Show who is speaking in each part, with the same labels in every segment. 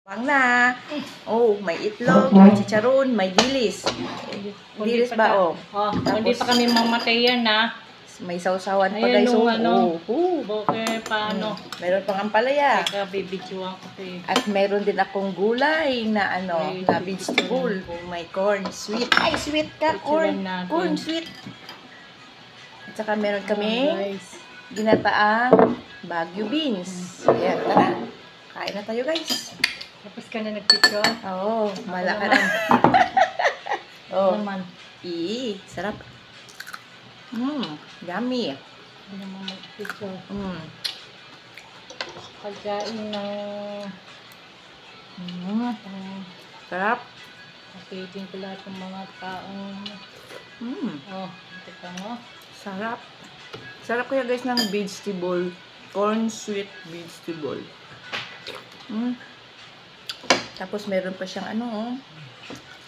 Speaker 1: Wang na. Oh, may itlog, may chicharon, may dilis. Dilis ba, oh?
Speaker 2: Oh, hindi pa kami mamatay yan, ha?
Speaker 1: May sausawan pa,
Speaker 2: Ayan
Speaker 1: guys.
Speaker 2: nung
Speaker 1: Oh,
Speaker 2: ano.
Speaker 1: oh.
Speaker 2: Okay, paano?
Speaker 1: Meron pang ampalaya.
Speaker 2: Teka, bibidyoan ko ito eh.
Speaker 1: At meron din akong gulay na
Speaker 2: Ay,
Speaker 1: na vegetable. Oh, may corn, sweet. Ay, sweet ka, corn.
Speaker 2: Picturean natin.
Speaker 1: Corn, sweet. At saka meron kami
Speaker 2: Guys.
Speaker 1: ginataang Baguio beans. Ayan, tara. Kain na tayo, guys.
Speaker 2: Tapos ka na nagpicture?
Speaker 1: Oo, malaka na.
Speaker 2: naman.
Speaker 1: Oh,
Speaker 2: Naman.
Speaker 1: sarap. Yummy.
Speaker 2: Hindi naman magpicture. Pagkain ng...
Speaker 1: Sarap.
Speaker 2: Napitin ko lahat ng mga taong... Oh, teka mo.
Speaker 1: Sarap. Sarap kaya guys ng vegetable. Corn sweet vegetable. Tapos meron pa siyang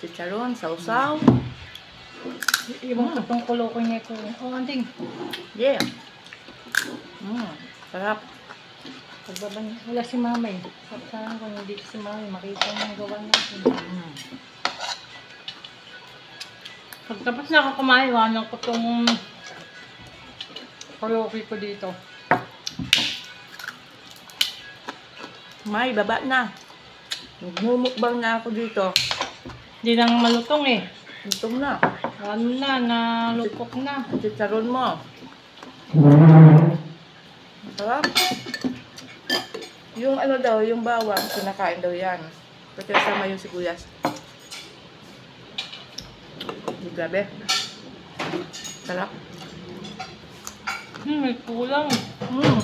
Speaker 1: chicharon, sausaw.
Speaker 2: Ibang katong kulo ko niya ko. Oh, anding.
Speaker 1: Yeah. Sarap.
Speaker 2: Pagbaban, wala si mama eh. Saan kung hindi si mama, makita niya ang gawa natin. Pagtapos na ako kumain, wala ko itong karaoke ko dito.
Speaker 1: May, baba na. Nagmumukbang na ako dito.
Speaker 2: Hindi lang malutong eh.
Speaker 1: Gutom na.
Speaker 2: Ano na, nalupok na.
Speaker 1: Chicharon mo. Sarap. Yung daw, yung bawang, kinakain daw yan. Kasi sama yung sibuyas. Grabe. Sarap.
Speaker 2: May kulang.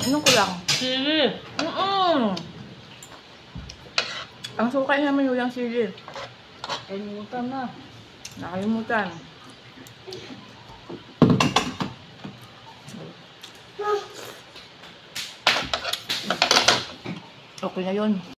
Speaker 1: Anong kulang?
Speaker 2: Sili.
Speaker 1: Ang sukay naman yung sili.
Speaker 2: Kalimutan na.
Speaker 1: Nakalimutan. Okay na yun.